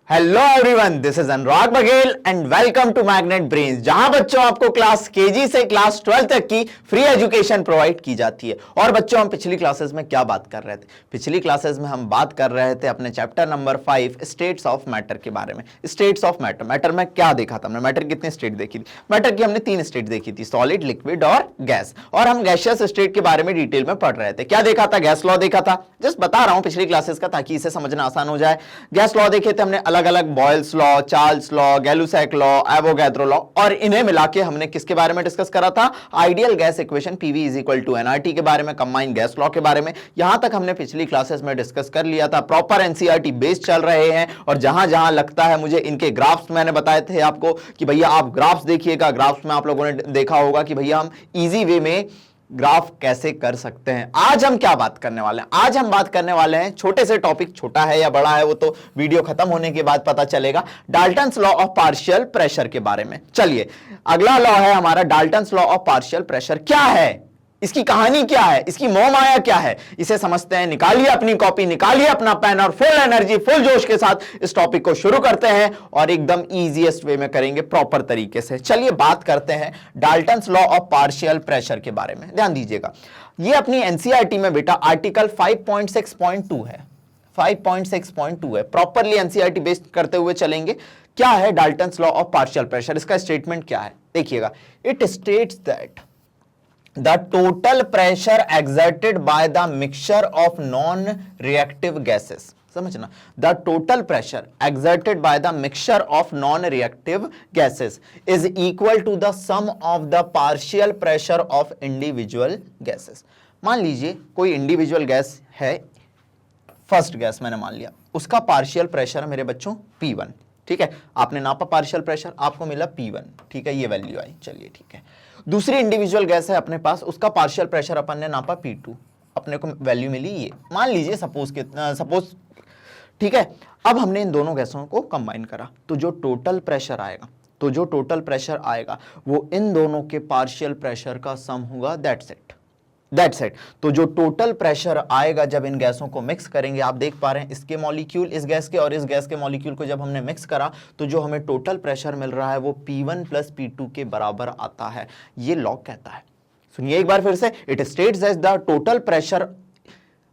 Hello everyone, this is Anurag Baghel and welcome to Magnet Brains, जहां बच्चों आपको क्लास केजी से क्लास 12 तक की फ्री एजुकेशन प्रोवाइड की जाती है। और बच्चों, हम पिछली क्लासेस में क्या बात कर रहे थे? पिछली क्लासेस में हम बात कर रहे थे अपने chapter number 5 states of matter के बारे में। स्टेट्स ऑफ मैटर, मैटर में क्या देखा था हमने? मैटर की कितनी स्टेट देखी थी? मैटर की हमने 3 स्टेट देखी थी, सॉलिड, लिक्विड और गैस। और हम गैसियस स्टेट के बारे में डिटेल में पढ़ रहे थे। क्या देखा था? गैस लॉ देखा था। जस्ट बता रहा हूं पिछली क्लासेस का, ताकि इसे समझना आसान हो जाए। गैस लॉ देखे थे हमने, अलग अलग Boyle's law, Charles law, Gay Lussac law, Avogadro law, और इन्हें मिला के हमने किसके बारे में डिस्कस करा था? Ideal gas equation PV is equal to NRT के बारे में, कंबाइंड गैस लॉ के बारे में। यहां तक हमने पिछली क्लासेस में डिस्कस कर लिया था। प्रॉपर एनसीईआरटी बेस्ड चल रहे हैं, और जहां जहां लगता है मुझे, इनके ग्राफ्स मैंने बताए थे आपको कि भैया आप ग्राफ्स देखिएगा। ग्राफ्स में आप लोगों ने देखा होगा कि भैया हम इजी वे में ग्राफ कैसे कर सकते हैं। आज हम क्या बात करने वाले हैं? आज हम बात करने वाले हैं, छोटे से टॉपिक, छोटा है या बड़ा है वो तो वीडियो खत्म होने के बाद पता चलेगा, Dalton's law of partial pressure के बारे में। चलिए, अगला लॉ है हमारा Dalton's law of partial pressure. क्या है इसकी कहानी, क्या है इसकी मोह माया, क्या है, इसे समझते हैं। निकालिए अपनी कॉपी, निकालिए अपना पेन, और फुल एनर्जी, फुल जोश के साथ इस टॉपिक को शुरू करते हैं, और एकदम इजीएस्ट वे में करेंगे, प्रॉपर तरीके से। चलिए बात करते हैं Dalton's law of partial pressure के बारे में। ध्यान दीजिएगा, ये अपनी एनसीईआरटी में बेटा आर्टिकल 5.6.2 है। 5.6.2 है। प्रॉपरली एनसीईआरटी बेस्ड करते हुए चलेंगे। क्या है Dalton's law of partial pressure? इसका स्टेटमेंट क्या है देखिएगा। It states that the total pressure exerted by the mixture of non-reactive gases, समझना, the total pressure exerted by the mixture of non-reactive gases is equal to the sum of the partial pressure of individual gases। मान लीजिए कोई individual gas है, first gas मैंने मान लिया, उसका partial pressure मेरे बच्चों P1, ठीक है। आपने नापा पार्शियल प्रेशर, आपको मिला P1, ठीक है, ये वैल्यू आई, चलिए ठीक है। दूसरी इंडिविजुअल गैस है अपने पास, उसका पार्शियल प्रेशर अपन ने नापा P2, अपने को वैल्यू मिली ये, मान लीजिए सपोज, ठीक है। अब हमने इन दोनों गैसों को कंबाइन करा, तो जो टोटल प्रेशर आएगा वो इन दोनों के पार्शियल प्रेशर का सम होगा। That's it. तो जो टोटल प्रेशर आएगा जब इन गैसों को मिक्स करेंगे, आप देख पा रहे हैं इसके मॉलिक्यूल, इस गैस के और इस गैस के मॉलिक्यूल को जब हमने मिक्स करा, तो जो हमें टोटल प्रेशर मिल रहा है वो P1 प्लस P2 के बराबर आता है। ये लॉ कहता है, सुनिए एक बार फिर से। It states that the total pressure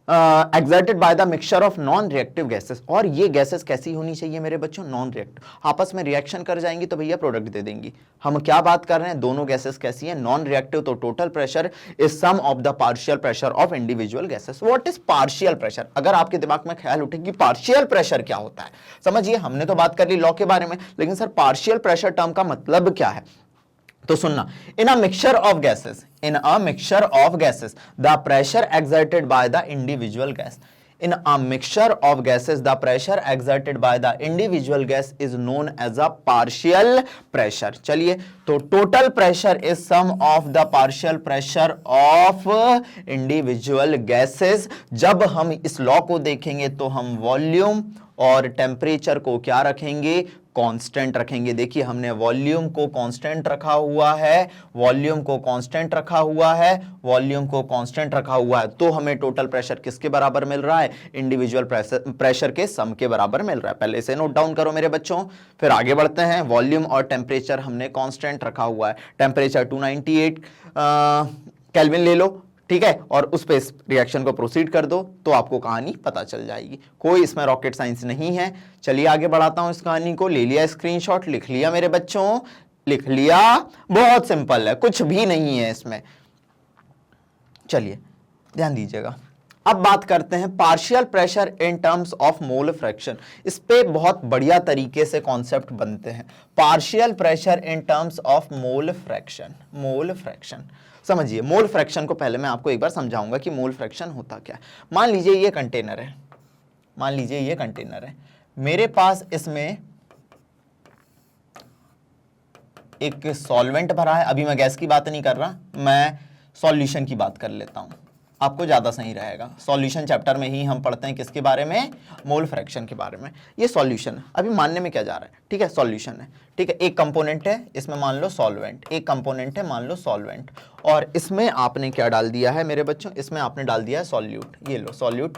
exerted by the mixture of non-reactive gases। और ये गैसेस कैसी होनी चाहिए मेरे बच्चों? नॉन रिएक्टिव, आपस में रिएक्शन कर जाएंगी तो भैया प्रोडक्ट दे देंगी। हम क्या बात कर रहे हैं? दोनों गैसेस कैसी हैं? Non reactive. तो total pressure is sum of the partial pressure of individual gases. What is partial pressure? अगर आपके दिमाग में ख्याल उठे कि पार्शियल प्रेशर क्या होता है, समझिए, हमने तो बात कर ली लॉ के बारे में, लेकिन सर पार्शियल प्रेशर टर्म का मतलब क्या है? तो सुनना, in a mixture of gases the pressure exerted by the individual gas, in a mixture of gases the pressure exerted by the individual gas is known as a partial pressure। चलिए, तो total pressure is sum of the partial pressure of individual gases। जब हम इस law को देखेंगे तो हम volume और टेम्परेचर को क्या रखेंगे? कांस्टेंट रखेंगे। देखिए, हमने वॉल्यूम को कांस्टेंट रखा हुआ है, तो हमें टोटल प्रेशर किसके बराबर मिल रहा है? इंडिविजुअल प्रेशर के सम के बराबर मिल रहा है। पहले इसे नोट डाउन करो मेरे बच्चों, फिर आगे बढ़ते हैं। वॉल्यूम और टेम्परेचर हमने कांस्टेंट रखा हुआ है। टेम्परेचर 298 केल्विन ले लो, ठीक है, और उस पे इस रिएक्शन को प्रोसीड कर दो तो आपको कहानी पता चल जाएगी। कोई इसमें रॉकेट साइंस नहीं है। चलिए आगे बढ़ाता हूं इस कहानी को। ले लिया स्क्रीनशॉट, लिख लिया मेरे बच्चों, लिख लिया। बहुत सिंपल है, कुछ भी नहीं है इसमें। चलिए ध्यान दीजिएगा। अब बात करते हैं partial pressure in terms of mole fraction. इस पे बहुत बढ़िया तरीके से कॉन्सेप्ट बनते हैं। Partial pressure in terms of mole fraction. समझिए, मोल फ्रैक्शन को पहले मैं आपको एक बार समझाऊंगा कि मोल फ्रैक्शन होता क्या है। मान लीजिए ये कंटेनर है, मेरे पास इसमें एक सॉल्वेंट भरा है। अभी मैं गैस की बात नहीं कर रहा, मैं सॉल्यूशन की बात कर लेता हूं। आपको ज्यादा सही रहेगा। सॉल्यूशन चैप्टर में ही हम पढ़ते हैं किसके बारे में, मोल फ्रैक्शन के बारे में। ये सॉल्यूशन है, अभी मानने में क्या जा रहा है, ठीक है, सॉल्यूशन है, ठीक है। एक कंपोनेंट है इसमें मान लो सॉल्वेंट, एक कंपोनेंट है मान लो सॉल्वेंट, और इसमें आपने क्या डाल दिया है मेरे बच्चों, इसमें आपने डाल दिया है सॉल्यूट। ये लो सॉल्यूट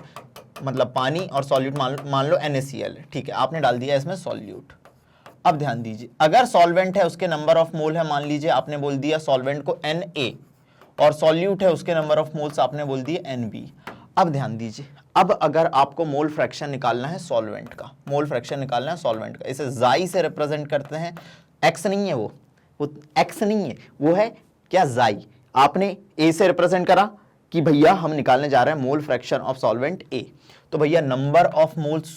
मतलब पानी, और सॉल्यूट मान लो NaCl, ठीक है, आपने डाल दिया इसमें सॉल्यूट। अब ध्यान दीजिए, अगर सॉल्वेंट है उसके नंबर ऑफ मोल है, मान लीजिए आपने बोल दिया सॉल्वेंट को Na, और सॉल्यूट है उसके नंबर ऑफ मोल्स आपने बोल दिए Nb। अब ध्यान दीजिए, अब अगर आपको मोल फ्रैक्शन निकालना है सॉल्वेंट का, मोल फ्रैक्शन निकालना है सॉल्वेंट का, इसे जाई से रिप्रेजेंट करते हैं। एक्स नहीं है वो एक्स नहीं है, वो है क्या, जाई। आपने ए से रिप्रेजेंट करा कि भैया हम निकालने जा रहे हैं मोल फ्रैक्शन ऑफ सॉल्वेंट ए, तो भैया नंबर ऑफ मोल्स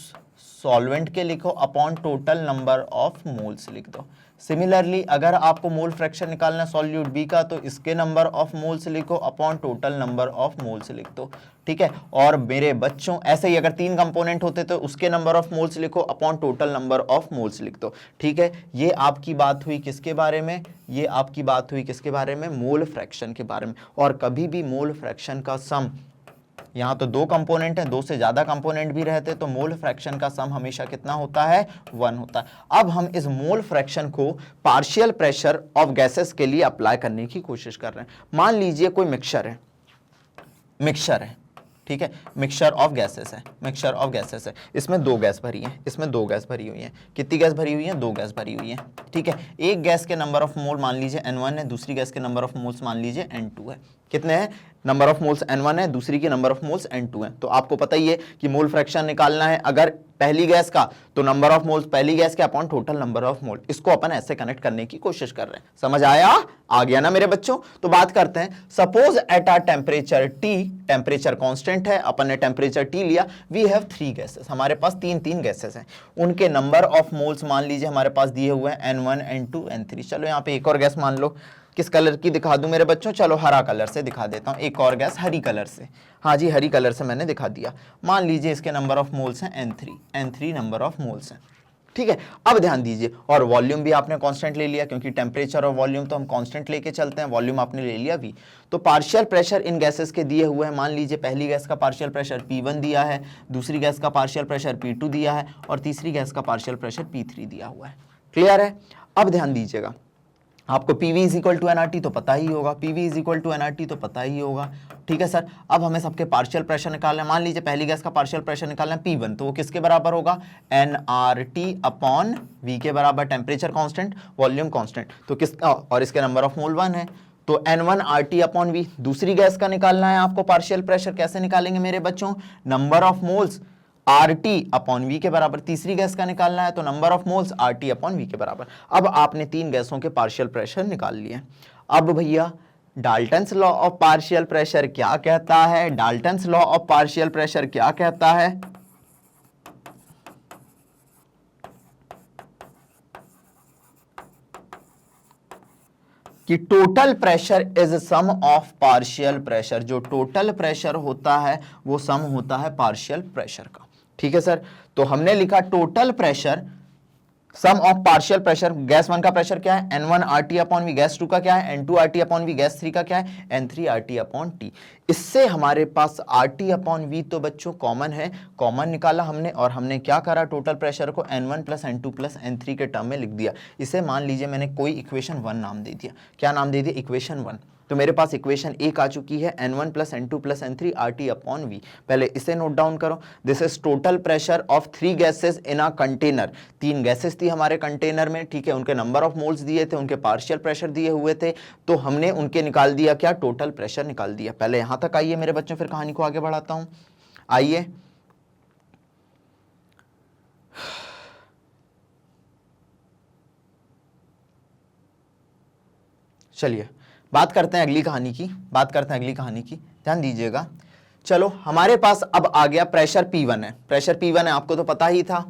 सॉल्वेंट के लिखो upon total number of moles लिख दो। सिमिलरली अगर आपको मोल फ्रैक्शन निकालना है सॉल्यूट बी का, तो इसके नंबर ऑफ मोल्स लिखो upon total number of moles लिख दो, ठीक है। और मेरे बच्चों ऐसे ही अगर 3 कंपोनेंट होते तो उसके नंबर ऑफ मोल्स लिखो upon total number of moles लिख दो, ठीक है। ये आपकी बात हुई किसके बारे में, ये आपकी बात हुई किसके बारे में, मोल फ्रैक्शन के बारे में। और कभी भी मोल फ्रैक्शन का सम, यहाँ तो 2 कंपोनेंट है, 2 से ज्यादा कंपोनेंट भी रहते तो मोल फ्रैक्शन का सम हमेशा कितना होता है, 1 होता है। अब हम इस मोल फ्रैक्शन को पार्शियल प्रेशर ऑफ गैसेस के लिए अप्लाई करने की कोशिश कर रहे हैं। मान लीजिए कोई मिक्सचर है, ठीक है, मिक्सचर ऑफ गैसेस है, मिक्सचर ऑफ गैसेस है, इसमें 2 गैस भरी है, इसमें 2 गैस भरी हुई है। कितनी गैस भरी हुई है, 2 गैस भरी हुई है, ठीक है। एक गैस के नंबर ऑफ मोल मान लीजिए N1 है, दूसरी गैस के नंबर ऑफ मोल्स मान लीजिए N2 है। कितने हैं, नंबर ऑफ मोल्स N1 है, दूसरी की नंबर ऑफ मोल्स N2 है। तो आपको पता ही है कि मोल फ्रैक्शन निकालना है अगर पहली गैस का, तो नंबर ऑफ मोल्स पहली गैस के upon total number of mole. इसको अपन ऐसे कनेक्ट करने की कोशिश कर रहे हैं। समझ आया, आ गया ना मेरे बच्चों। तो बात करते हैं, सपोज एट आ टेम्परेचर T, टेम्परेचर कांस्टेंट है, अपन ने टेम्परेचर T लिया, वी हैव 3 गैसेस, हमारे पास 3 गैसेस हैं, उनके नंबर ऑफ मोल्स मान लीजिए हमारे पास दिए हुए हैं N1 N2 N3। चलो यहाँ पे एक और गैस मान लो, किस कलर की दिखा दूं मेरे बच्चों, चलो हरा कलर से दिखा देता हूं, एक और गैस हरी कलर से, हाँ जी हरी कलर से मैंने दिखा दिया। मान लीजिए इसके नंबर ऑफ मोल्स हैं N3 नंबर ऑफ मोल्स हैं, ठीक है। अब ध्यान दीजिए, और वॉल्यूम भी आपने कांस्टेंट ले लिया, क्योंकि टेम्परेचर और वॉल्यूम तो हम कांस्टेंट लेके चलते हैं, वॉल्यूम आपने ले लिया V। तो पार्शियल प्रेशर इन गैसेस के दिए हुए हैं, मान लीजिए पहली गैस का पार्शियल प्रेशर P1 दिया है, दूसरी गैस का पार्शियल प्रेशर P2 दिया है, और तीसरी गैस का पार्शियल प्रेशर P3 दिया हुआ है। क्लियर है। अब ध्यान दीजिएगा, आपको PV = nRT तो पता ही होगा, PV = nRT तो पता ही होगा, ठीक है सर। अब हमें सबके पार्शियल प्रेशर निकालना है, मान लीजिए पहली गैस का पार्शियल प्रेशर निकालना है P1, तो वो किसके बराबर होगा, nRT अपॉन V के बराबर, टेम्परेचर कांस्टेंट वॉल्यूम कांस्टेंट, तो किसका, और इसके नंबर ऑफ मोल 1 है, तो N1 RT अपॉन V। दूसरी गैस का निकालना है आपको पार्शियल प्रेशर, कैसे निकालेंगे मेरे बच्चों, number of moles RT upon V के बराबर। तीसरी गैस का निकालना है तो number of moles RT upon V के बराबर। अब आपने 3 गैसों के पार्शियल प्रेशर निकाल लिए। अब भैया Dalton's law of partial pressure क्या कहता है, Dalton's law of partial pressure क्या कहता है, कि total pressure is sum of partial pressure. जो टोटल प्रेशर होता है वो सम होता है पार्शियल प्रेशर का, ठीक है सर। तो हमने लिखा total pressure sum of partial pressure. Gas 1 का प्रेशर क्या है, N1 RT upon V, gas 2 का क्या है, N2 RT upon V, gas 3 का क्या है, N3 RT अपॉन T। इससे हमारे पास RT अपॉन V तो बच्चों कॉमन है, कॉमन निकाला हमने, और हमने क्या करा, टोटल प्रेशर को N1 + N2 + N3 के टर्म में लिख दिया। इसे मान लीजिए मैंने कोई इक्वेशन 1 नाम दे दिया। क्या नाम दे दिया, इक्वेशन 1। तो मेरे पास इक्वेशन 1 आ चुकी है, N1 + N2 + N3 RT upon V। पहले इसे नोट डाउन करो, this is total pressure of 3 gases in a container. 3 gases थी हमारे कंटेनर में, ठीक है, उनके नंबर ऑफ मोल्स दिए थे, उनके पार्शियल प्रेशर दिए हुए थे, तो हमने उनके निकाल दिया क्या, टोटल प्रेशर निकाल दिया। पहले यहां तक आइए मेरे बच्चों, फिर कहानी को आगे बढ़ाता हूं। आइए, चलिए बात करते हैं अगली कहानी की, बात करते हैं अगली कहानी की, ध्यान दीजिएगा। चलो हमारे पास अब आ गया प्रेशर P1 है, प्रेशर P1 है, आपको तो पता ही था,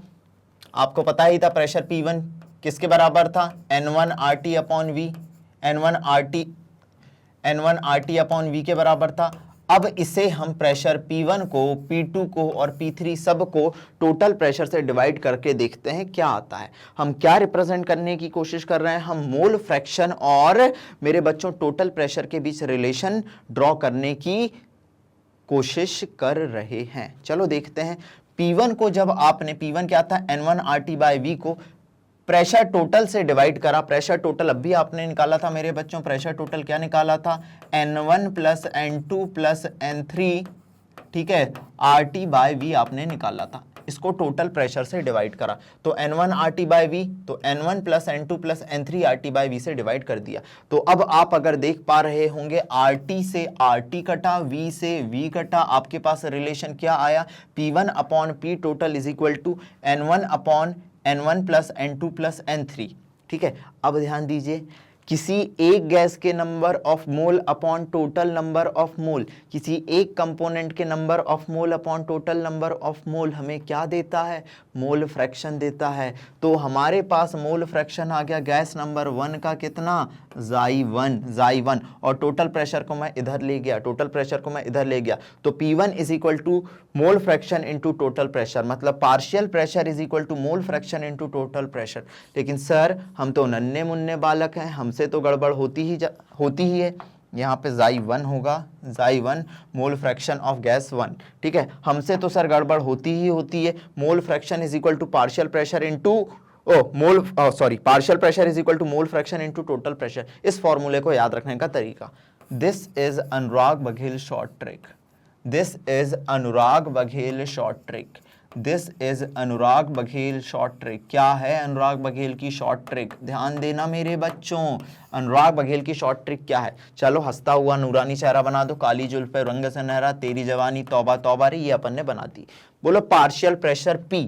आपको पता ही था प्रेशर P1 किसके बराबर था, N1 RT upon V, N1 RT upon V के बराबर था। अब इसे हम प्रेशर P1 को, P2 को और P3 सब को टोटल प्रेशर से डिवाइड करके देखते हैं क्या आता है। हम क्या रिप्रेजेंट करने की कोशिश कर रहे हैं, हम मोल फ्रैक्शन और मेरे बच्चों टोटल प्रेशर के बीच रिलेशन ड्रॉ करने की कोशिश कर रहे हैं। चलो देखते हैं P1 को जब आपने, P1 क्या था, N1 RT बाय V को प्रेशर टोटल से डिवाइड करा। प्रेशर टोटल अब भी आपने निकाला था मेरे बच्चों, प्रेशर टोटल क्या निकाला था, N1 plus N2 plus N3, ठीक है, RT बाय V आपने निकाला था। इसको टोटल प्रेशर से डिवाइड करा तो N1 RT बाय V, तो N1 plus N2 plus N3 RT by V से डिवाइड कर दिया। तो अब आप अगर देख पा रहे होंगे RT से RT कटा, V से V कटा, आपके पास रिलेशन क्या आया, P1 upon P total is equal to N1 upon N1 plus N2 plus N3। ठीक है, अब ध्यान दीजिए, किसी एक गैस के number of mole upon total number of mole, किसी एक कंपोनेंट के number of mole upon total number of mole हमें क्या देता है, मोल फ्रैक्शन देता है। तो हमारे पास मोल फ्रैक्शन आ गया गैस नंबर 1 का कितना, Xy1, और टोटल प्रेशर को मैं इधर ले गया, टोटल प्रेशर को मैं इधर ले गया, तो P1 is equal to mole fraction into total pressure, मतलब partial pressure is equal to mole fraction into total pressure. लेकिन सर हम तो नन्हे मुन्ने बालक हैं, हमसे तो गड़बड़ होती ही है। यहाँ पे Xy1 होगा, Xy1 mole fraction of gas 1, ठीक है, हमसे तो सर गड़बड़ होती है। Mole fraction is equal to partial pressure into partial pressure is equal to mole fraction into total pressure. इस फॉर्मूले को याद रखने का तरीका, this is Anurag Baghel short trick, this is Anurag Baghel short trick, this is Anurag Baghel short trick. क्या है अनुराग बघेल की शॉर्ट ट्रिक, ध्यान देना मेरे बच्चों, अनुराग बघेल की शॉर्ट ट्रिक क्या है। चलो हंसता हुआ नूरानी चेहरा बना दो, काली जुल्फे रंग से नहरा, तेरी जवानी तौबा तौबा रे, ये अपन ने बना दी। बोलो partial pressure P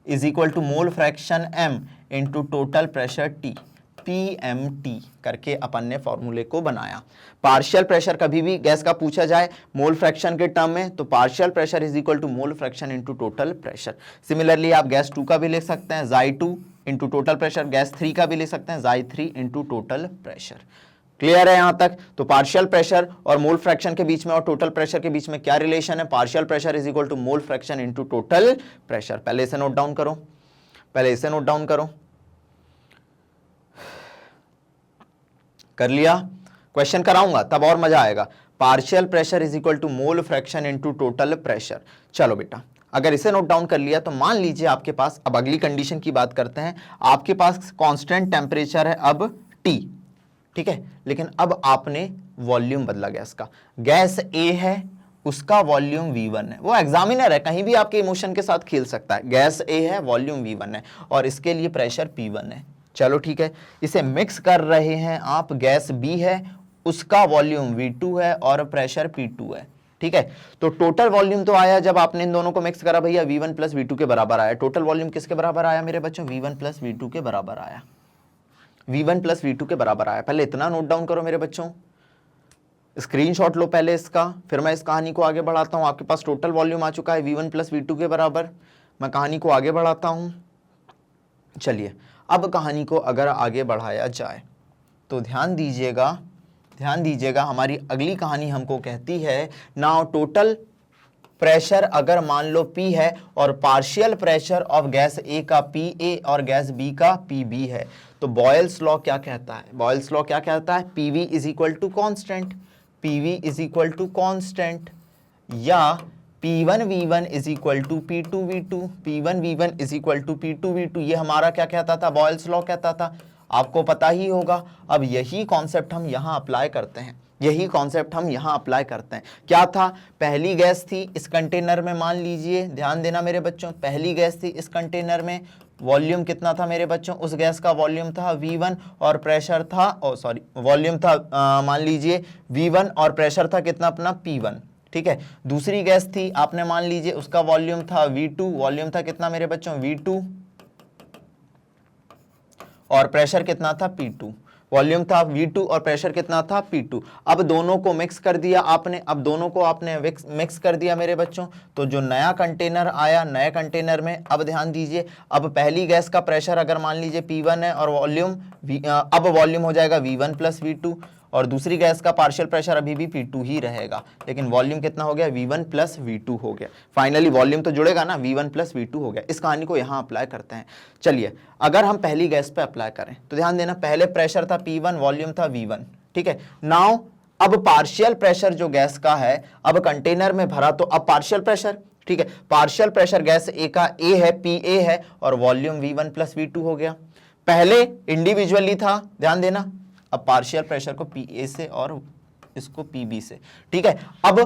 is equal to mole fraction M into total pressure T, PMT करके अपन ने फॉर्मूले को बनाया। पार्शियल प्रेशर कभी भी गैस का पूछा जाए मोल फ्रैक्शन के टर्म में, तो partial pressure is equal to mole fraction into total pressure. Similarly आप गैस 2 का भी लिख सकते हैं Xy2 into total pressure, gas 3 का भी लिख सकते हैं Xy3 into total pressure. Clear है यहां तक। तो पार्शियल प्रेशर और मोल फ्रैक्शन के बीच में और टोटल प्रेशर के बीच में क्या रिलेशन है, partial pressure is equal to mole fraction into total pressure. पहले इसे नोट डाउन करो, पहले इसे नोट डाउन करो, कर लिया, क्वेश्चन कराऊंगा तब और मजा आएगा। Partial pressure is equal to mole fraction into total pressure. चलो बेटा, अगर इसे नोट डाउन कर लिया तो मान लीजिए आपके पास, अब अगली कंडीशन की बात करते हैं, आपके पास कांस्टेंट टेम्परेचर है अब T, ठीक है, लेकिन अब आपने वॉल्यूम बदला गैस का, गैस A है उसका वॉल्यूम V1 है, वो एग्जामिनर है, कहीं भी आपके इमोशन के साथ खेल सकता है। गैस A है, वॉल्यूम V1 है और इसके लिए प्रेशर P1 है। चलो ठीक है, इसे मिक्स कर रहे हैं आप, गैस B है उसका वॉल्यूम V2 है और प्रेशर P2 है, ठीक है। तो टोटल वॉल्यूम तो आया जब आपने इन दोनों को मिक्स करा भैया, V1 प्लस V2 के बराबर आया। टोटल वॉल्यूम किसके बराबर आया मेरे बच्चों, V1 प्लस V2 के बराबर आया, V1 प्लस V2 के बराबर आया। पहले इतना नोट डाउन करो मेरे बच्चों, स्क्रीनशॉट लो पहले इसका, फिर मैं इस कहानी को आगे बढ़ाता हूं। आपके पास टोटल वॉल्यूम आ चुका है V1 प्लस V2 के बराबर, मैं कहानी को आगे बढ़ाता हूं। चलिए अब कहानी को अगर आगे बढ़ाया जाए तो ध्यान दीजिएगा, ध्यान दीजिएगा, हमारी अगली कहानी हमको कहती है नाउ टोटल प्रेशर अगर मान लो P है और partial pressure of gas A का PA और गैस B का PB है, तो बॉयल्स लॉ क्या कहता है, बॉयल्स लॉ क्या कहता है, PV is equal to constant, PV is equal to constant, या P1V1 is equal to P2V2, P1V1 is equal to P2V2, ये हमारा क्या कहता था, बॉयल्स लॉ कहता था, आपको पता ही होगा। अब यही कॉन्सेप्ट हम यहां अप्लाई करते हैं, यही कॉन्सेप्ट हम यहां अप्लाई करते हैं। क्या था, पहली गैस थी इस कंटेनर में, मान लीजिए, ध्यान देना मेरे बच्चों, पहली गैस थी इस कंटेनर में, वॉल्यूम कितना था मेरे बच्चों, उस गैस का वॉल्यूम था V1 और प्रेशर था, वॉल्यूम था मान लीजिए V1 और प्रेशर था कितना अपना P1, ठीक है। दूसरी गैस थी आपने मान लीजिए उसका वॉल्यूम था V2, वॉल्यूम था कितना मेरे बच्चों V2 और प्रेशर कितना था P2, वॉल्यूम था V2 और प्रेशर कितना था P2। अब दोनों को मिक्स कर दिया आपने, अब दोनों को आपने मिक्स कर दिया मेरे बच्चों, तो जो नया कंटेनर आया, नए कंटेनर में अब ध्यान दीजिए, अब पहली गैस का प्रेशर अगर मान लीजिए P1 है और वॉल्यूम अब वॉल्यूम हो जाएगा V1 प्लस V2, और दूसरी गैस का पार्शियल प्रेशर अभी भी P2 ही रहेगा, लेकिन वॉल्यूम कितना हो गया, V1 प्लस V2 हो गया। फाइनली वॉल्यूम तो जुड़ेगा ना, V1 प्लस V2 हो गया। इस कहानी को यहां अप्लाई करते हैं। चलिए अगर हम पहली गैस पे अप्लाई करें तो ध्यान देना, पहले प्रेशर था P1, वॉल्यूम था V1, ठीक है। नाउ अब पार्शियल प्रेशर जो गैस का है, अब कंटेनर में भरा तो अब पार्शियल प्रेशर, ठीक है, पार्शियल प्रेशर गैस ए का ए है, पी ए है, और वॉल्यूम V1 प्लस V2 हो गया। पहले इंडिविजुअली था, ध्यान देना, अब पार्शियल प्रेशर को पी ए से और इसको पी बी से, ठीक है। अब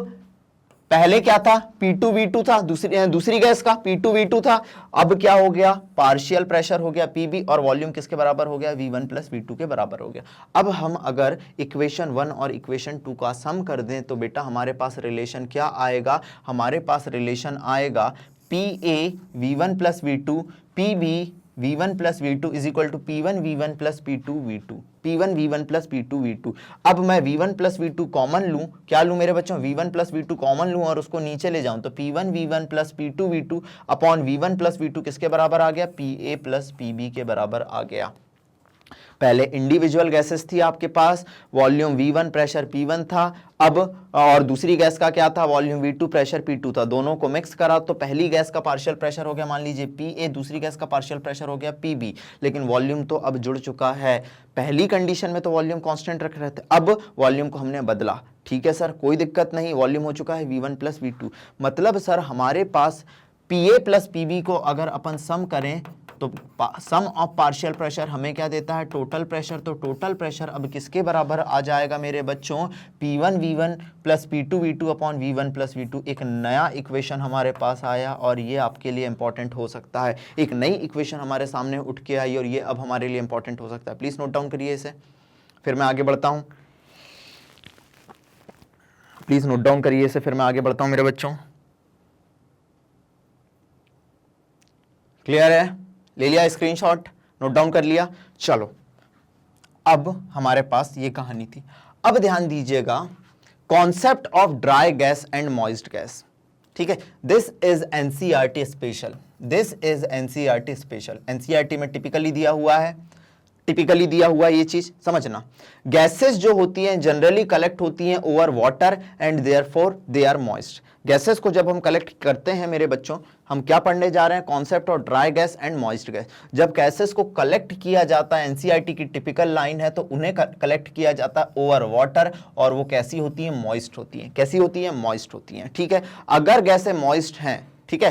पहले क्या था, P2 V2 था, दूसरी गैस का P2 V2 था, अब क्या हो गया, पार्शियल प्रेशर हो गया PB, और वॉल्यूम किसके बराबर हो गया, V1 प्लस V2 के बराबर हो गया। अब हम अगर इक्वेशन 1 और इक्वेशन 2 का सम कर दें तो बेटा हमारे पास रिलेशन क्या आएगा, हमारे पास रिलेशन आएगा PA V1 plus V2, PB V1 plus V2 is equal to P1 V1 plus P2 V2, P1 V1 plus P2 V2। अब मैं V1 प्लस V2 कॉमन लूं, क्या लूं मेरे बच्चों, V1 प्लस V2 कॉमन लूं और उसको नीचे ले जाऊं तो P1 V1 plus P2 V2 upon V1 plus V2 किसके बराबर आ गया, PA प्लस PB के बराबर आ गया। पहले इंडिविजुअल गैसेस थी आपके पास, वॉल्यूम V1 प्रेशर P1 था, अब और दूसरी गैस का क्या था, वॉल्यूम V2 प्रेशर P2 था, दोनों को मिक्स करा तो पहली गैस का पार्शियल प्रेशर हो गया मान लीजिए PA, दूसरी गैस का पार्शियल प्रेशर हो गया PB, लेकिन वॉल्यूम तो अब जुड़ चुका है। पहली कंडीशन में तो वॉल्यूम कांस्टेंट रख रहे थे, अब वॉल्यूम को हमने बदला, ठीक है सर, कोई दिक्कत नहीं, वॉल्यूम हो चुका है V1 प्लस V2। मतलब सर हमारे पास PA प्लस PB को अगर अपन सम करें तो सम ऑफ पार्शियल प्रेशर हमें क्या देता है, टोटल प्रेशर। तो टोटल प्रेशर अब किसके बराबर आ जाएगा मेरे बच्चों, P1 V1 plus P2 V2 upon V1 plus V2। एक नया इक्वेशन हमारे पास आया और ये आपके लिए इंपॉर्टेंट हो सकता है, एक नई इक्वेशन हमारे सामने उठ के आई और ये अब हमारे लिए इंपॉर्टेंट हो सकता है। प्लीज नोट डाउन करिए इसे, फिर मैं आगे बढ़ता हूं, प्लीज नोट डाउन करिए इसे, फिर मैं आगे बढ़ता हूं मेरे बच्चों। क्लियर है, ले लिया स्क्रीनशॉट, नोट डाउन कर लिया। चलो अब हमारे पास ये कहानी थी। अब ध्यान दीजिएगा, concept of dry gas and moist gas, ठीक है, this is NCERT special, this is NCERT special, NCERT में टिपिकली दिया हुआ है, टिपिकली दिया हुआ ये चीज समझना। गैसेस जो होती हैं जनरली कलेक्ट होती हैं over water and therefore they are moist. Gases को जब हम कलेक्ट करते हैं मेरे बच्चों, हम क्या पढ़ने जा रहे हैं, concept of dry gas and moist gas. जब गैसेस को कलेक्ट किया जाता है, एनसीईआरटी की टिपिकल लाइन है, तो उन्हें कलेक्ट किया जाता है ओवर वाटर, और वो कैसी होती है, मॉइस्ट होती है। कैसी होती है, मॉइस्ट होती है, ठीक है। अगर गैसें मॉइस्ट हैं, ठीक है,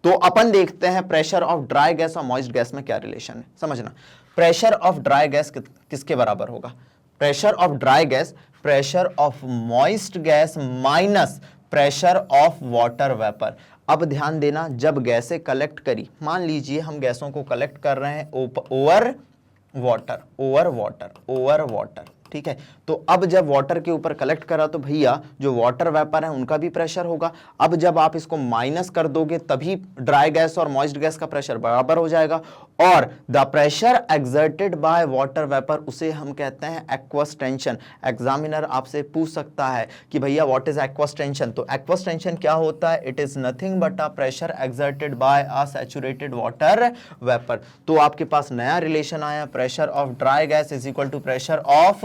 तो अपन देखते हैं प्रेशर ऑफ ड्राई गैस और मॉइस्ट गैस में क्या रिलेशन है, समझना। प्रेशर ऑफ ड्राई गैस किसके बराबर होगा, pressure of dry gas pressure of moist gas minus pressure of water vapour. अब ध्यान देना, जब गैसें कलेक्ट करी, मान लीजिए हम गैसों को कलेक्ट कर रहे हैं over water, over water, over water, ठीक है। तो अब जब वाटर के ऊपर कलेक्ट करा तो भैया जो वाटर वेपर है उनका भी प्रेशर होगा। अब जब आप इसको माइनस कर दोगे तभी ड्राई गैस और मॉइस्ट गैस का प्रेशर बराबर हो जाएगा, और the pressure exerted by water vapour उसे हम कहते हैं एक्वस टेंशन। एग्जामिनर आपसे पूछ सकता है कि भैया व्हाट इज एक्वस टेंशन, तो एक्वस टेंशन क्या होता है, it is nothing but a pressure exerted by a saturated water vapour. तो आपके पास नया रिलेशन आया, pressure of dry gas is equal to pressure of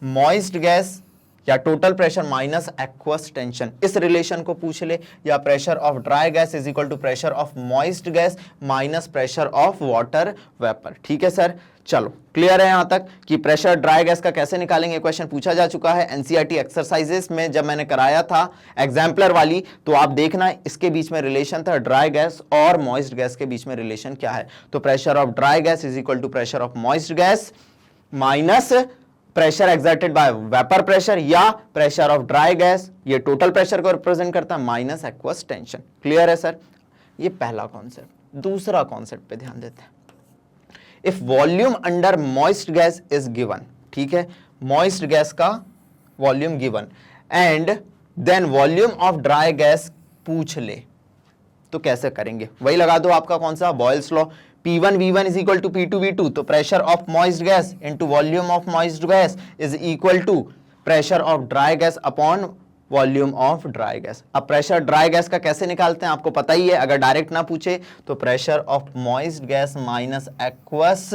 moist gas या total pressure minus aqueous tension. इस रिलेशन को पूछ ले, या pressure of dry gas is equal to pressure of moist gas minus pressure of water vapour, ठीक है sir. चलो clear है यहां तक कि प्रेशर ड्राई गैस का कैसे निकालेंगे, क्वेश्चन पूछा जा चुका है एनसीईआरटी एक्सरसाइजेस में। जब मैंने कराया था एग्जाम्पलर वाली, तो आप देखना इसके बीच में रिलेशन था, ड्राई गैस और मॉइस्ट गैस के बीच में रिलेशन क्या है। तो pressure of dry gas is equal to pressure of moist gas minus pressure exerted by vapour pressure, या प्रेशर ऑफ ड्राई गैस, ये टोटल प्रेशर को रिप्रेजेंट करता है, माइनस एक्वस टेंशन। क्लियर है सर, ये पहला कॉन्सेप्ट। दूसरा कॉन्सेप्ट पे ध्यान देते हैं। If volume under moist gas is given, ठीक है, मॉइस्ट गैस का volume given, and then volume of dry gas पूछ ले, तो कैसे करेंगे, वही लगा दो आपका कौन सा, Boyle's law. P1 V1 is equal to P2 V2, तो pressure of moist gas into volume of moist gas is equal to pressure of dry gas upon volume of dry gas. अब प्रेशर ड्राई गैस का कैसे निकालते हैं आपको पता ही है, अगर डायरेक्ट ना पूछे तो pressure of moist gas minus aqueous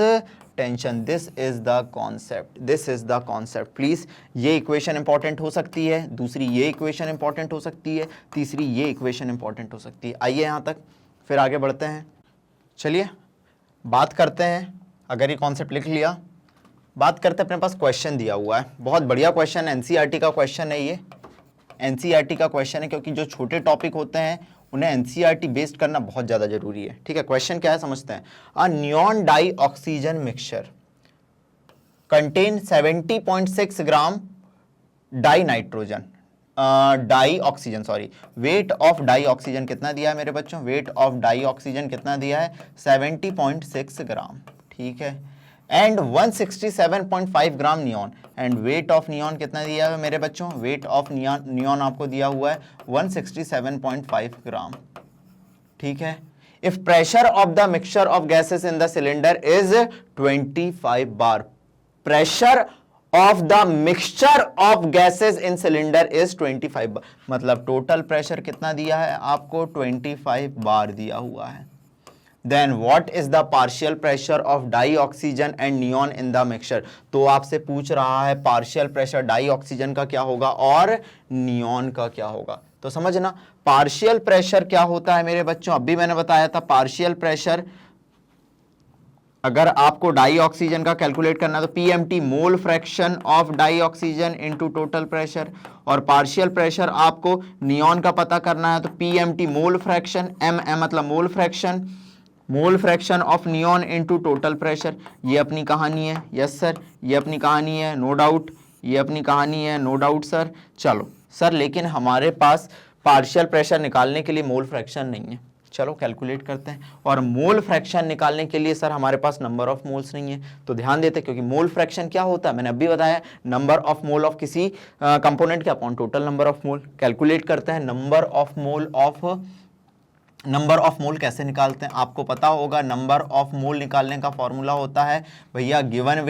tension. This is the concept, this is the concept. Please ये इक्वेशन इंपॉर्टेंट हो सकती है, दूसरी ये इक्वेशन इंपॉर्टेंट हो सकती है, तीसरी ये इक्वेशन इंपॉर्टेंट हो सकती है। आइए यहां तक, फिर आगे बढ़ते हैं। चलिए बात करते हैं, अगर ये कॉन्सेप्ट लिख लिया, बात करते हैं, अपने पास क्वेश्चन दिया हुआ है, बहुत बढ़िया क्वेश्चन, एनसीईआरटी का क्वेश्चन है ये, एनसीईआरटी का क्वेश्चन है, क्योंकि जो छोटे टॉपिक होते हैं उन्हें एनसीईआरटी बेस्ड करना बहुत ज्यादा जरूरी है। ठीक है, क्वेश्चन क्या है समझते हैं। A neon dioxygen mixture contain 70.6 gram dinitrogen, dioxygen sorry, weight of dioxygen कितना दिया है मेरे बच्चों, वेट ऑफ डाई ऑक्सीजन कितना दिया है 70.6 ग्राम। ठीक है, and 167.5 gram neon, and weight of neon कितना दिया है मेरे बच्चों, वेट ऑफ नियॉन आपको दिया हुआ है 167.5 ग्राम। ठीक है, if pressure of the mixture of gases in the cylinder is 25 bar, pressure of the mixture of gases in cylinder is 25 बार, मतलब टोटल प्रेशर कितना दिया है आपको 25 बार दिया हुआ है। Then what is the partial pressure of dioxygen and neon in the mixture, तो आपसे पूछ रहा है पार्शियल प्रेशर डाई ऑक्सीजन का क्या होगा और नियॉन का क्या होगा। तो समझना पार्शियल प्रेशर क्या होता है मेरे बच्चों, अभी मैंने बताया था पार्शियल प्रेशर, अगर आपको डाई ऑक्सीजन का कैलकुलेट करना है तो PMT mole fraction of dioxygen into total pressure, और पार्शियल प्रेशर आपको नियॉन का पता करना है तो पीएमटी मोल फ्रैक्शन, एम मतलब मोल fraction of neon into total pressure. ये अपनी कहानी है, यस सर, ये अपनी कहानी है, नो डाउट, ये अपनी कहानी है, नो डाउट सर। चलो सर, लेकिन हमारे पास पार्शियल प्रेशर निकालने के लिए मोल फ्रैक्शन नहीं है, चलो कैलकुलेट करते हैं। और मोल फ्रैक्शन निकालने के लिए सर हमारे पास नंबर ऑफ मोल्स नहीं है, तो ध्यान देते, क्योंकि मोल फ्रैक्शन क्या होता है मैंने अभी बताया, नंबर ऑफ मोल ऑफ किसी कंपोनेंट के upon total number of mole. Calculate करते हैं नंबर ऑफ मोल कैसे निकालते हैं, आपको पता होगा नंबर ऑफ मोल निकालने का फॉर्मूला होता है भैया गिवन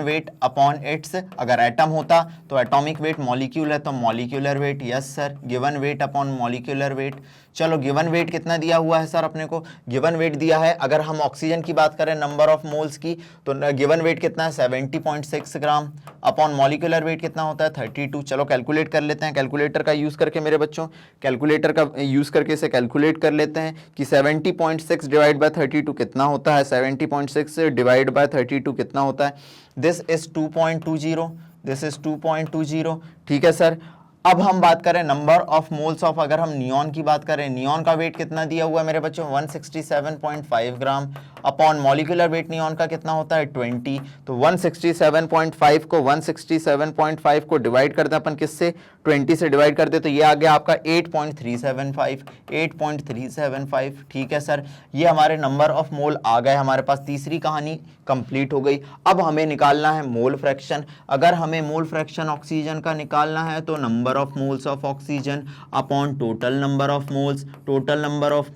वेट अपॉन इट्स, अगर एटम होता तो एटॉमिक वेट, मॉलिक्यूल है तो molecular weight, yes sir, given weight upon molecular weight. चलो गिवन वेट कितना दिया हुआ है सर अपने को, गिवन वेट दिया है, अगर हम ऑक्सीजन की बात करें नंबर ऑफ मोल्स की तो गिवन वेट कितना है 70.6 ग्राम, अपॉन मॉलिक्यूलर वेट कितना होता है 32। चलो कैलकुलेट कर लेते हैं, कैलकुलेटर का यूज करके मेरे बच्चों, कैलकुलेटर का यूज करके इसे कैलकुलेट कर लेते हैं कि 70.6 डिवाइड बाय 32 कितना होता है, 70.6 डिवाइड बाय 32 कितना होता है, दिस इज 2.20, दिस इज 2.20। ठीक है सर, अब हम बात करें नंबर ऑफ मोल्स ऑफ, अगर हम नियॉन की बात करें, नियॉन का वेट कितना दिया हुआ है मेरे बच्चों 167.5 ग्राम, अपॉन मॉलिक्यूलर वेट नियॉन का कितना होता है 20, तो 167.5 को डिवाइड करते हैं अपन किससे, 20 से डिवाइड करते तो ये आ गया आपका 8.375। ठीक है सर, ये हमारे नंबर ऑफ मोल आ गए हमारे पास, तीसरी कहानी कंप्लीट हो गई। अब हमें निकालना है मोल फ्रैक्शन, अगर हमें मोल फ्रैक्शन ऑक्सीजन का निकालना है तो number of moles of oxygen upon total number of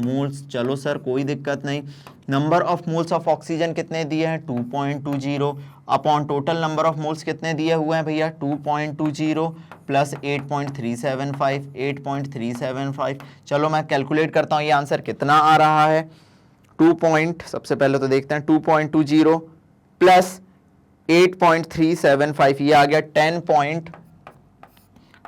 moles, चलो सर कोई दिक्कत नहीं, number of moles of oxygen कितने दिए हैं 2.20, upon total number of moles कितने दिए हुए हैं भैया 2.20 प्लस 8.375। चलो मैं कैलकुलेट करता हूँ ये आंसर कितना आ रहा है, सबसे पहले तो देखते हैं 2.20 प्लस 8.375, ये आ गया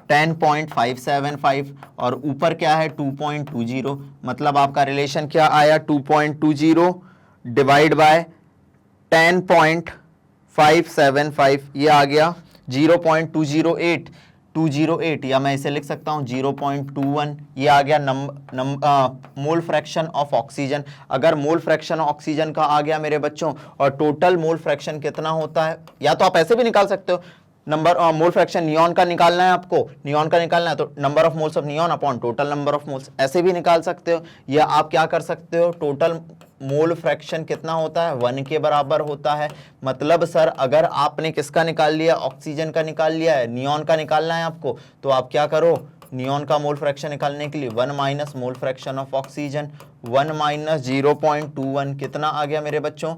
10.575, और ऊपर क्या है 2.20, मतलब आपका रिलेशन क्या आया 2.20 डिवाइड बाय 10.575, ये आ गया 0.208, या मैं इसे लिख सकता हूं 0.21, ये आ गया मोल फ्रैक्शन ऑफ ऑक्सीजन। अगर मोल फ्रैक्शन ऑक्सीजन का आ गया मेरे बच्चों, और टोटल मोल फ्रैक्शन कितना होता है, या तो आप ऐसे भी निकाल सकते हो, नंबर मोल फ्रैक्शन नियॉन का निकालना है आपको, नियॉन का निकालना है तो number of moles of neon upon total number of moles, ऐसे भी निकाल सकते हो, या आप क्या कर सकते हो, टोटल मोल फ्रैक्शन कितना होता है 1 के बराबर होता है। मतलब सर अगर आपने किसका निकाल लिया, ऑक्सीजन का निकाल लिया है, नियॉन का निकालना है आपको, तो आप क्या करो, नियॉन का मोल फ्रैक्शन निकालने के लिए 1 minus mole fraction of oxygen, 1 minus 0.21 कितना आ गया मेरे बच्चों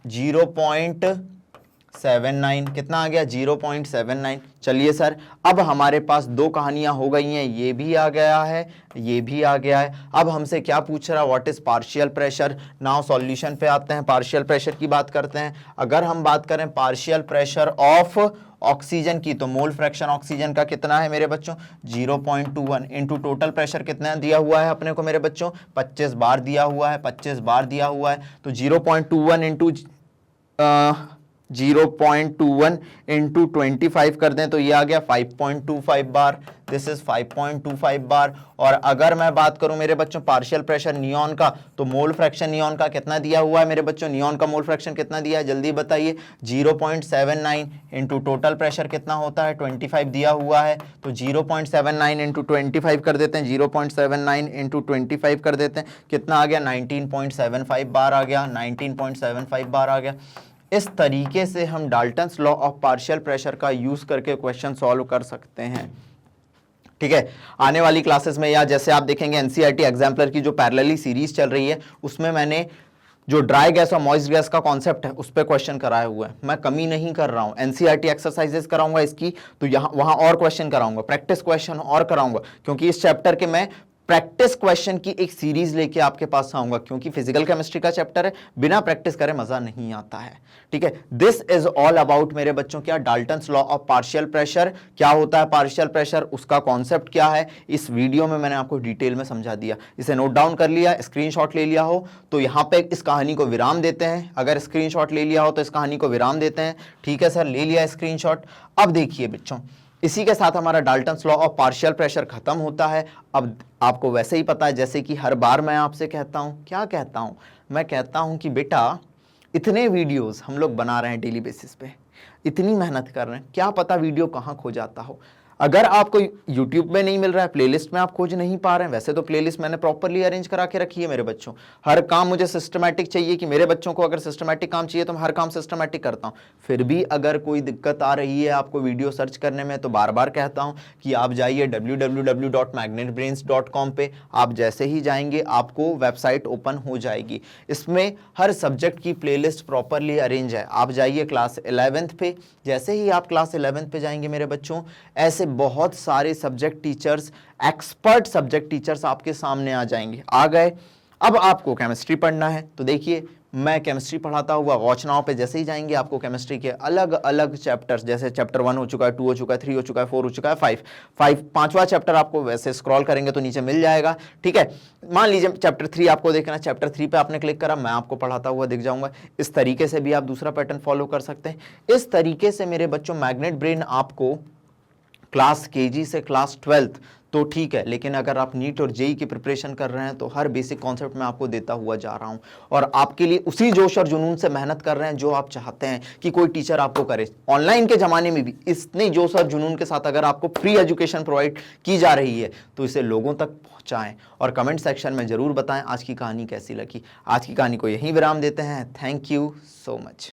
0.79, कितना आ गया 0.79। चलिए सर, अब हमारे पास दो कहानियां हो गई हैं, ये भी आ गया है, ये भी आ गया है। अब हमसे क्या पूछ रहा है, what is partial pressure. Now solution पे आते हैं, पार्शियल प्रेशर की बात करते हैं। अगर हम बात करें पार्शियल प्रेशर ऑफ ऑक्सीजन की, तो मोल फ्रैक्शन ऑक्सीजन का कितना है मेरे बच्चों 0.21 इंटू टोटल प्रेशर कितना दिया हुआ है अपने को मेरे बच्चों 25 बार दिया हुआ है, 25 बार दिया हुआ है, तो 0.21 इंटू 0.21 इंटू 25 कर दें तो ये आ गया 5.25 बार, दिस इज 5.25 बार। और अगर मैं बात करूं मेरे बच्चों पार्शियल प्रेशर नियॉन का, तो मोल फ्रैक्शन नियॉन का कितना दिया हुआ है मेरे बच्चों, नियॉन का मोल फ्रैक्शन कितना दिया है जल्दी बताइए, 0.79 इंटू टोटल प्रेशर कितना होता है 25 दिया हुआ है, तो 0.79 इंटू 25 कर देते हैं, 0.79 इंटू 25 कर देते हैं, कितना आ गया 19.75 बार आ गया, 19.75 बार आ गया। इस तरीके से हम Dalton's law of partial pressure का यूज करके क्वेश्चन सॉल्व कर सकते हैं। ठीक है, आने वाली क्लासेस में या जैसे आप देखेंगे एनसीईआरटी एग्जाम्पलर की जो पैरेलली सीरीज चल रही है उसमें मैंने जो ड्राई गैस और मॉइस्ट गैस का कॉन्सेप्ट है उस पर क्वेश्चन कराया हुआ है। मैं कमी नहीं कर रहा हूं, एनसीईआरटी एक्सरसाइजेस कराऊंगा इसकी, तो यहां वहां और क्वेश्चन कराऊंगा, प्रैक्टिस क्वेश्चन और कराऊंगा, क्योंकि इस चैप्टर के मैं प्रैक्टिस क्वेश्चन की एक सीरीज लेके आपके पास आऊंगा, क्योंकि फिजिकल केमिस्ट्री का चैप्टर है, बिना प्रैक्टिस करे मजा नहीं आता है। ठीक है, दिस इज ऑल अबाउट मेरे बच्चों क्या Dalton's law of partial pressure, क्या होता है पार्शियल प्रेशर, उसका कॉन्सेप्ट क्या है, इस वीडियो में मैंने आपको डिटेल में समझा दिया। इसे नोट डाउन कर लिया, स्क्रीनशॉट ले लिया हो तो यहां पे इस कहानी को विराम देते हैं, अगर स्क्रीनशॉट ले लिया हो तो इस कहानी को विराम देते हैं। ठीक है सर, ले लिया स्क्रीनशॉट। अब देखिए बच्चों, इसी के साथ हमारा Dalton's law of partial pressure खत्म होता है। अब आपको वैसे ही पता है, जैसे कि हर बार मैं आपसे कहता हूं, क्या कहता हूं, मैं कहता हूं कि बेटा इतने वीडियोस हम लोग बना रहे हैं डेली बेसिस पे, इतनी मेहनत कर रहे हैं, क्या पता वीडियो कहां खो जाता हो। अगर आपको YouTube में नहीं मिल रहा है, प्लेलिस्ट में आप खोज नहीं पा रहे हैं, वैसे तो प्लेलिस्ट मैंने प्रॉपर्ली अरेंज करा के रखी है मेरे बच्चों। हर काम मुझे सिस्टमैटिक चाहिए कि मेरे बच्चों को अगर सिस्टमैटिक काम चाहिए तो मैं हर काम सिस्टमैटिक करता हूं। फिर भी अगर कोई दिक्कत आ रही है आपको वीडियो सर्च करने में, तो बार बार कहता हूं कि आप जाइए www.magnetbrains.com पे। आप जैसे ही जाएंगे आपको वेबसाइट ओपन हो जाएगी, इसमें हर सब्जेक्ट की प्लेलिस्ट प्रॉपर्ली अरेंज है। आप जाइए क्लास 11th पे, जैसे ही आप क्लास 11th पे जाएंगे मेरे बच्चों, ऐसे बहुत सारे subject teachers, expert subject teachers आपके सामने आ जाएंगे। आ गए, अब आपको केमिस्ट्री पढ़ना है तो देखिए मैं केमिस्ट्री पढ़ाता हुआ वॉच नाउ पे जैसे ही जाएंगे आपको केमिस्ट्री के अलग अलग चैप्टर्स, जैसे चैप्टर 1 हो चुका है, 2 हो चुका है, 3 हो चुका है, 4 हो चुका है, 5 पांचवा चैप्टर आपको वैसे स्क्रॉल करेंगे तो नीचे मिल जाएगा। ठीक है, मान लीजिए चैप्टर 3 आपको देखना है, चैप्टर 3 पे आपने क्लिक करा, मैं आपको पढ़ाता हुआ दिख जाऊंगा। इस तरीके से भी आप दूसरा पैटर्न फॉलो कर सकते हैं। इस तरीके से मेरे बच्चों मैग्नेट ब्रेन आपको क्लास केजी से क्लास 12th तो ठीक है, लेकिन अगर आप नीट और जेई की प्रिपरेशन कर रहे हैं तो हर बेसिक कॉन्सेप्ट मैं आपको देता हुआ जा रहा हूं, और आपके लिए उसी जोश और जुनून से मेहनत कर रहे हैं जो आप चाहते हैं कि कोई टीचर आपको करे। ऑनलाइन के जमाने में भी इतने जोश और जुनून के साथ अगर आपको फ्री एजुकेशन प्रोवाइड की जा रही है तो इसे लोगों तक पहुंचाएं और कमेंट सेक्शन में जरूर बताएं आज की कहानी कैसी लगी। आज की कहानी को यहीं विराम देते हैं। Thank you so much.